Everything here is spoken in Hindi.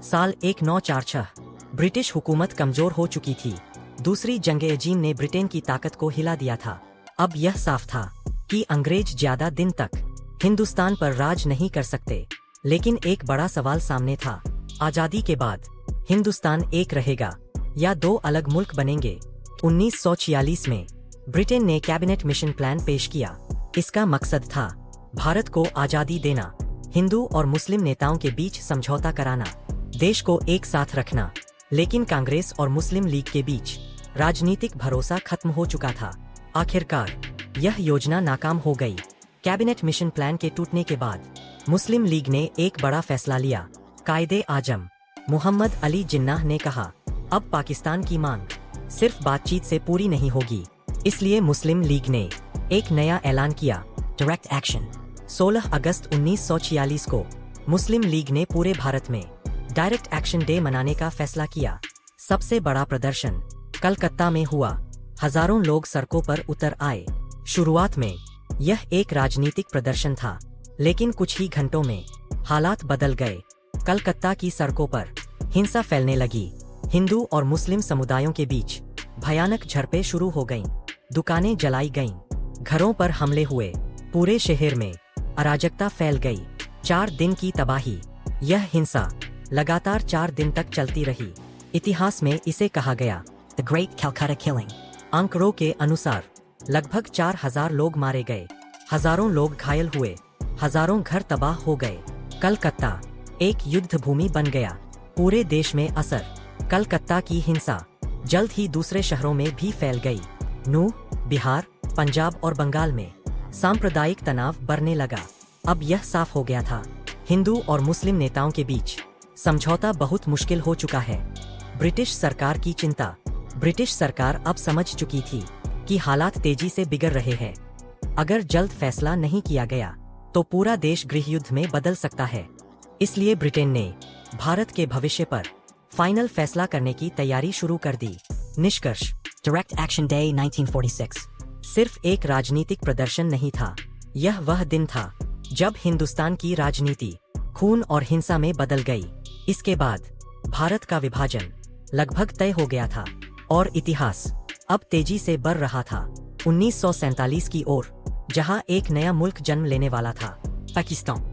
साल 1946। ब्रिटिश हुकूमत कमजोर हो चुकी थी। दूसरी जंग-ए-अजीम ने ब्रिटेन की ताकत को हिला दिया था। अब यह साफ था कि अंग्रेज ज्यादा दिन तक हिंदुस्तान पर राज नहीं कर सकते। लेकिन एक बड़ा सवाल सामने था, आजादी के बाद हिंदुस्तान एक रहेगा या दो अलग मुल्क बनेंगे। 1946 में ब्रिटेन ने कैबिनेट मिशन प्लान पेश किया। इसका मकसद था भारत को आजादी देना, हिंदू और मुस्लिम नेताओं के बीच समझौता कराना, देश को एक साथ रखना। लेकिन कांग्रेस और मुस्लिम लीग के बीच राजनीतिक भरोसा खत्म हो चुका था। आखिरकार यह योजना नाकाम हो गई। कैबिनेट मिशन प्लान के टूटने के बाद मुस्लिम लीग ने एक बड़ा फैसला लिया। कायदे आजम मोहम्मद अली जिन्नाह ने कहा, अब पाकिस्तान की मांग सिर्फ बातचीत से पूरी नहीं होगी। इसलिए मुस्लिम लीग ने एक नया ऐलान किया, डायरेक्ट एक्शन। 16 अगस्त 1946 को मुस्लिम लीग ने पूरे भारत में डायरेक्ट एक्शन डे मनाने का फैसला किया। सबसे बड़ा प्रदर्शन कलकत्ता में हुआ। हजारों लोग सड़कों पर उतर आए। शुरुआत में यह एक राजनीतिक प्रदर्शन था, लेकिन कुछ ही घंटों में हालात बदल गए। कलकत्ता की सड़कों पर हिंसा फैलने लगी। हिंदू और मुस्लिम समुदायों के बीच भयानक झड़पें शुरू हो गईं। दुकानें जलाई गईं, घरों पर हमले हुए, पूरे शहर में अराजकता फैल गई। 4 दिन की तबाही। यह हिंसा लगातार 4 दिन तक चलती रही। इतिहास में इसे कहा गया द ग्रेट कलकत्ता किलिंग। आंकड़ों के अनुसार लगभग 4000 लोग मारे गए, हजारों लोग घायल हुए, हजारों घर तबाह हो गए। कलकत्ता एक युद्ध भूमि बन गया। पूरे देश में असर। कलकत्ता की हिंसा जल्द ही दूसरे शहरों में भी फैल गई। नूह, बिहार, पंजाब और बंगाल में सांप्रदायिक तनाव बढ़ने लगा। अब यह साफ हो गया था, हिंदू और मुस्लिम नेताओं के बीच समझौता बहुत मुश्किल हो चुका है। ब्रिटिश सरकार की चिंता। ब्रिटिश सरकार अब समझ चुकी थी कि हालात तेजी से बिगड़ रहे हैं। अगर जल्द फैसला नहीं किया गया तो पूरा देश गृहयुद्ध में बदल सकता है। इसलिए ब्रिटेन ने भारत के भविष्य पर फाइनल फैसला करने की तैयारी शुरू कर दी। निष्कर्ष, डायरेक्ट एक्शन डे 1946 सिर्फ एक राजनीतिक प्रदर्शन नहीं था। यह वह दिन था जब हिंदुस्तान की राजनीति खून और हिंसा में बदल गई। इसके बाद भारत का विभाजन लगभग तय हो गया था और इतिहास अब तेजी से बढ़ रहा था 1947 की ओर, जहां एक नया मुल्क जन्म लेने वाला था, पाकिस्तान।